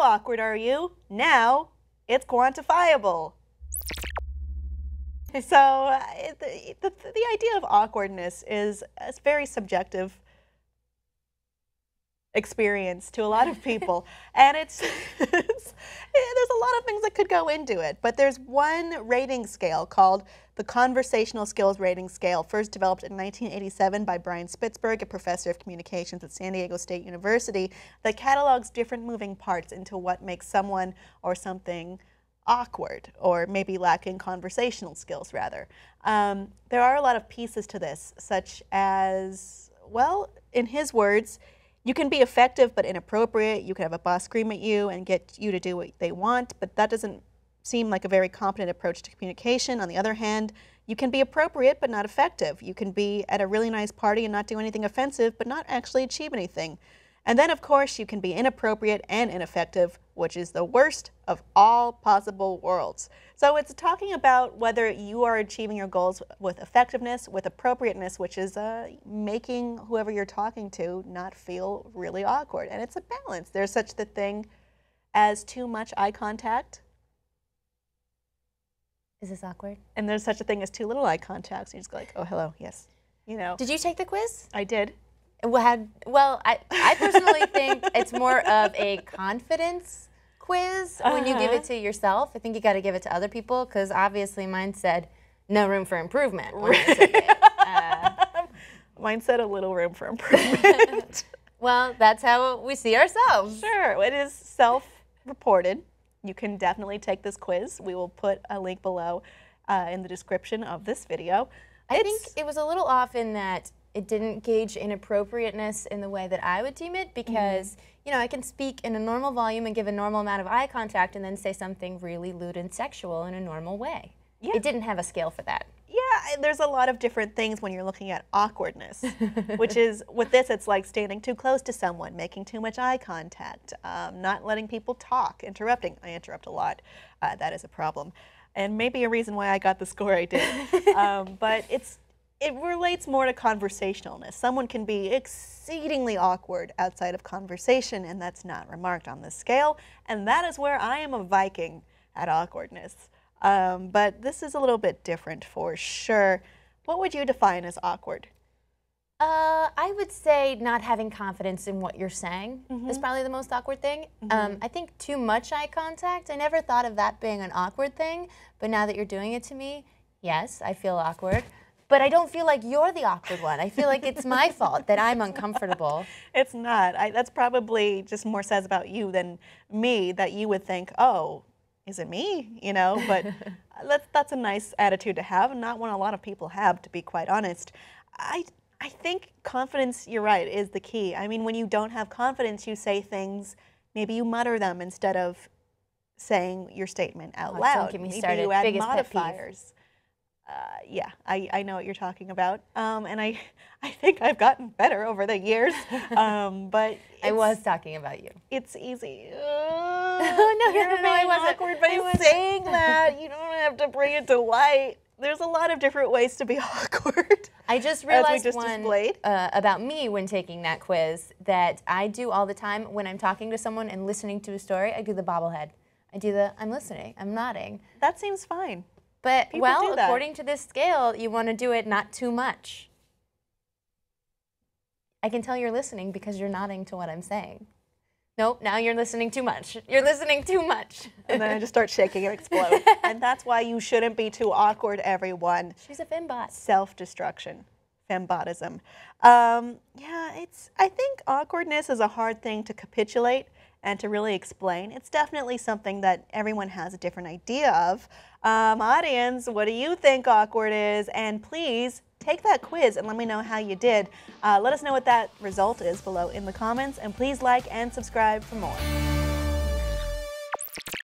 awkward are you? Now it's quantifiable. So the idea of awkwardness is a very subjective experience to a lot of people, and there's a lot of things that could go into it, but there's one rating scale called the Conversational Skills Rating Scale, first developed in 1987 by Brian Spitzberg, a professor of communications at San Diego State University, that catalogs different moving parts into what makes someone or something awkward, or maybe lacking conversational skills, rather. There are a lot of pieces to this, such as, well, in his words, you can be effective but inappropriate. You can have a boss scream at you and get you to do what they want, but that doesn't seem like a very competent approach to communication. On the other hand, you can be appropriate but not effective. You can be at a really nice party and not do anything offensive but not actually achieve anything. And then, of course, you can be inappropriate and ineffective, which is the worst of all possible worlds. So it's talking about whether you are achieving your goals with effectiveness, with appropriateness, which is making whoever you're talking to not feel really awkward. And it's a balance. There's such a thing as too much eye contact. Is this awkward? And there's such a thing as too little eye contact. So you just go like, oh, hello, yes. You know. Did you take the quiz? I did. Well, I personally think it's more of a confidence quiz when you give it to yourself. I think you got to give it to other people, because obviously mine said no room for improvement when I took it. Mine said a little room for improvement. Well, that's how we see ourselves. Sure, it is self-reported. You can definitely take this quiz. We will put a link below in the description of this video. I think it was a little off in that it didn't gauge inappropriateness in the way that I would deem it, because you know, I can speak in a normal volume and give a normal amount of eye contact and then say something really lewd and sexual in a normal way. Yeah. It didn't have a scale for that. Yeah, there's a lot of different things when you're looking at awkwardness, which is, with this, it's like standing too close to someone, making too much eye contact, not letting people talk, interrupting. I interrupt a lot. That is a problem. And maybe a reason why I got the score I did. But it relates more to conversationalness. Someone can be exceedingly awkward outside of conversation, and that's not remarked on this scale. And that is where I am a Viking at awkwardness. But this is a little bit different for sure. What would you define as awkward? I would say not having confidence in what you're saying is probably the most awkward thing. I think too much eye contact, I never thought of that being an awkward thing, but now that you're doing it to me, yes, I feel awkward. But I don't feel like you're the awkward one. I feel like it's my fault that I'm uncomfortable. It's not. That's probably just more says about you than me, that you would think, oh, is it me? You know, but that's a nice attitude to have, and not one a lot of people have, to be quite honest. I think confidence, you're right, is the key. I mean, when you don't have confidence, you say things, maybe you mutter them instead of saying your statement out loud. Don't get me started. You add Biggest modifiers. Yeah, I know what you're talking about, and I think I've gotten better over the years, but I was talking about you. It's easy. No, I wasn't. Awkward by saying that. You don't have to bring it to light. There's a lot of different ways to be awkward. I just realized about me when taking that quiz that I do all the time when I'm talking to someone and listening to a story. I do the bobblehead. I do the I'm listening, I'm nodding. That seems fine. But, well, according to this scale, you want to do it not too much. I can tell you're listening because you're nodding to what I'm saying. Nope, now you're listening too much. You're listening too much. And then I just start shaking and explode. And that's why you shouldn't be too awkward, everyone. She's a fembot. Self-destruction. Fembotism. Yeah, I think awkwardness is a hard thing to capitulate and to really explain. It's definitely something that everyone has a different idea of. Audience, what do you think awkward is? And please take that quiz and let me know how you did. Let us know what that result is below in the comments, and please like and subscribe for more.